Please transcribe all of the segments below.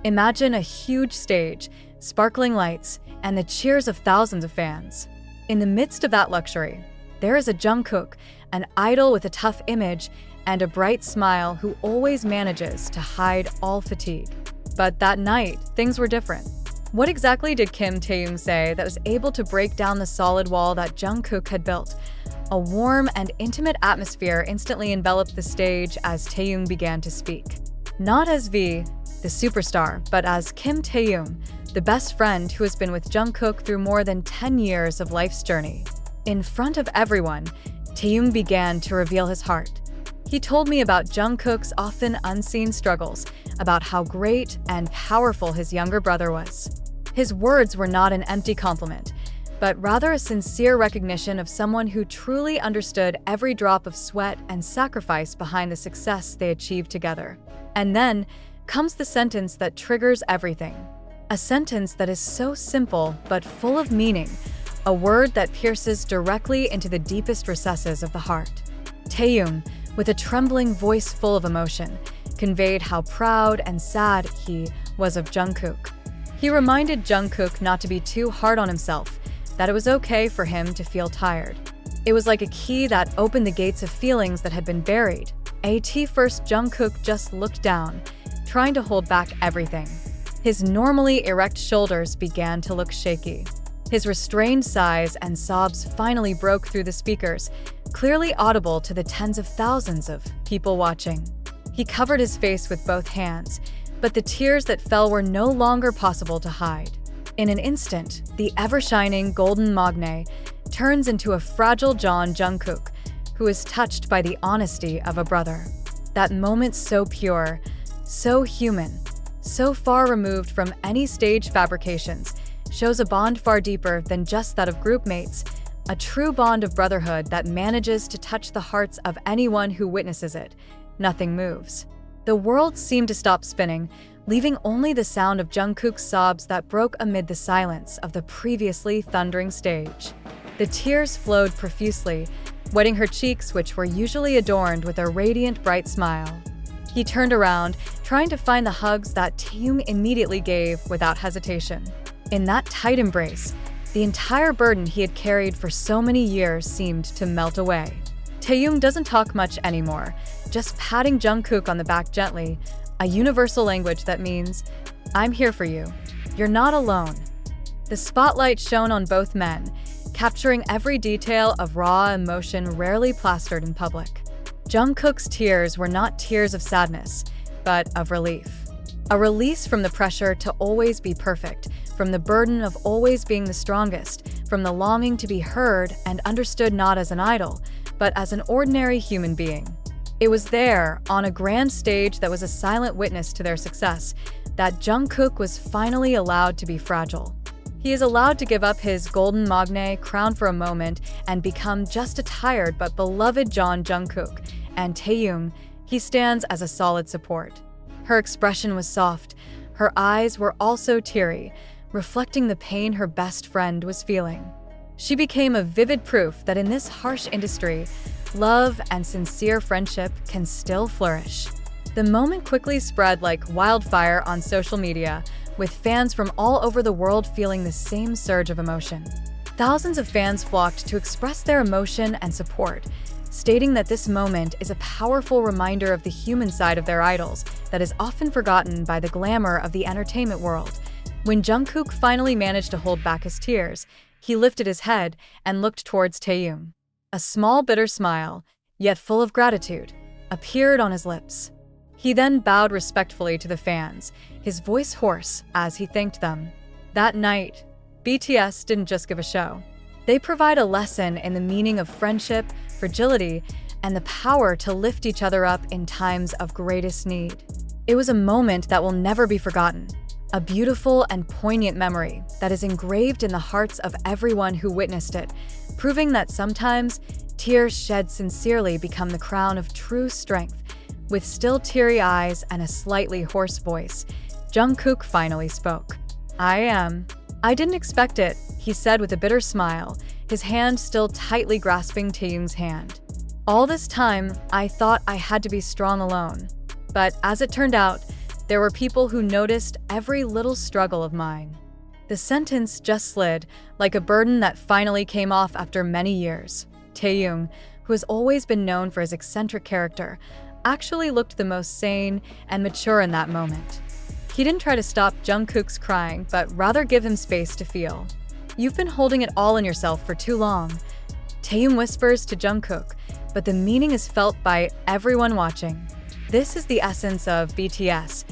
Imagine a huge stage, sparkling lights, and the cheers of thousands of fans. In the midst of that luxury, there is a Jungkook, an idol with a tough image and a bright smile who always manages to hide all fatigue. But that night, things were different. What exactly did Kim Taehyung say that was able to break down the solid wall that Jungkook had built? A warm and intimate atmosphere instantly enveloped the stage as Taehyung began to speak. Not as V, the superstar, but as Kim Taehyung, the best friend who has been with Jungkook through more than 10 years of life's journey. In front of everyone, Taehyung began to reveal his heart. He told me about Jungkook's often unseen struggles, about how great and powerful his younger brother was. His words were not an empty compliment, but rather a sincere recognition of someone who truly understood every drop of sweat and sacrifice behind the success they achieved together. And then comes the sentence that triggers everything. A sentence that is so simple but full of meaning, a word that pierces directly into the deepest recesses of the heart. Taehyung, with a trembling voice full of emotion, conveyed how proud and sad he was of Jungkook. He reminded Jungkook not to be too hard on himself, that it was okay for him to feel tired. It was like a key that opened the gates of feelings that had been buried. At first, Jungkook just looked down, trying to hold back everything. His normally erect shoulders began to look shaky. His restrained sighs and sobs finally broke through the speakers, clearly audible to the tens of thousands of people watching. He covered his face with both hands, but the tears that fell were no longer possible to hide. In an instant, the ever-shining golden magne turns into a fragile Jungkook, who is touched by the honesty of a brother. That moment so pure, so human, so far removed from any stage fabrications, shows a bond far deeper than just that of group mates, a true bond of brotherhood that manages to touch the hearts of anyone who witnesses it. Nothing moves. The world seemed to stop spinning, leaving only the sound of Jungkook's sobs that broke amid the silence of the previously thundering stage. The tears flowed profusely, wetting her cheeks, which were usually adorned with a radiant, bright smile. He turned around, trying to find the hugs that Taehyung immediately gave without hesitation. In that tight embrace, the entire burden he had carried for so many years seemed to melt away. Taehyung doesn't talk much anymore, just patting Jungkook on the back gently, a universal language that means, "I'm here for you. You're not alone." The spotlight shone on both men, capturing every detail of raw emotion rarely plastered in public. Jungkook's tears were not tears of sadness, but of relief. A release from the pressure to always be perfect, from the burden of always being the strongest, from the longing to be heard and understood not as an idol, but as an ordinary human being. It was there, on a grand stage that was a silent witness to their success, that Jungkook was finally allowed to be fragile. He is allowed to give up his golden magne crown for a moment and become just a tired but beloved Jungkook, and Taehyung, he stands as a solid support. Her expression was soft, her eyes were also teary, reflecting the pain her best friend was feeling. She became a vivid proof that in this harsh industry, love and sincere friendship can still flourish. The moment quickly spread like wildfire on social media, with fans from all over the world feeling the same surge of emotion. Thousands of fans flocked to express their emotion and support, stating that this moment is a powerful reminder of the human side of their idols that is often forgotten by the glamour of the entertainment world. When Jungkook finally managed to hold back his tears, he lifted his head and looked towards Taehyung. A small bitter smile, yet full of gratitude, appeared on his lips. He then bowed respectfully to the fans, his voice hoarse as he thanked them. That night, BTS didn't just give a show. They provide a lesson in the meaning of friendship, fragility, and the power to lift each other up in times of greatest need. It was a moment that will never be forgotten, a beautiful and poignant memory that is engraved in the hearts of everyone who witnessed it, proving that sometimes tears shed sincerely become the crown of true strength. With still teary eyes and a slightly hoarse voice, Jungkook finally spoke. I didn't expect it," he said with a bitter smile, his hand still tightly grasping Taehyung's hand. "All this time, I thought I had to be strong alone. But as it turned out, There were people who noticed every little struggle of mine. The sentence just slid, like a burden that finally came off after many years. Taehyung, who has always been known for his eccentric character, actually looked the most sane and mature in that moment. He didn't try to stop Jungkook's crying, but rather give him space to feel. "You've been holding it all in yourself for too long," Taehyung whispers to Jungkook, but the meaning is felt by everyone watching. This is the essence of BTS,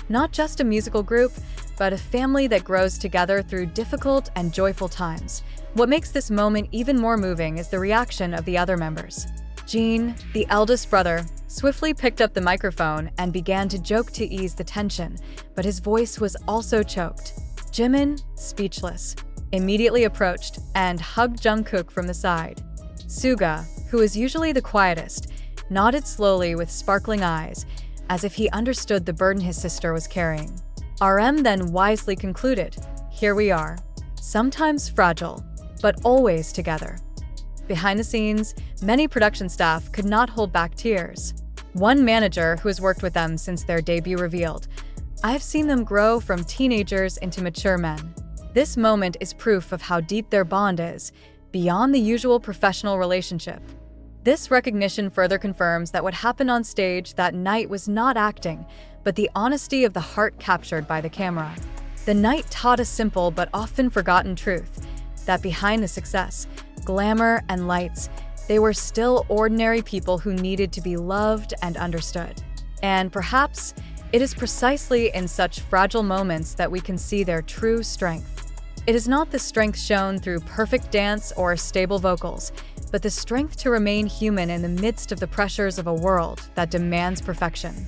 not just a musical group, but a family that grows together through difficult and joyful times. What makes this moment even more moving is the reaction of the other members. Jeon, the eldest brother, swiftly picked up the microphone and began to joke to ease the tension, but his voice was also choked. Jimin, speechless, immediately approached and hugged Jungkook from the side. Suga, who is usually the quietest, nodded slowly with sparkling eyes, as if he understood the burden his sister was carrying. RM then wisely concluded, "Here we are, sometimes fragile, but always together." Behind the scenes, many production staff could not hold back tears. One manager who has worked with them since their debut revealed, "I've seen them grow from teenagers into mature men." This moment is proof of how deep their bond is, beyond the usual professional relationship. This recognition further confirms that what happened on stage that night was not acting, but the honesty of the heart captured by the camera. The night taught a simple but often forgotten truth, that behind the success, glamour, and lights, they were still ordinary people who needed to be loved and understood. And perhaps it is precisely in such fragile moments that we can see their true strength. It is not the strength shown through perfect dance or stable vocals, but the strength to remain human in the midst of the pressures of a world that demands perfection.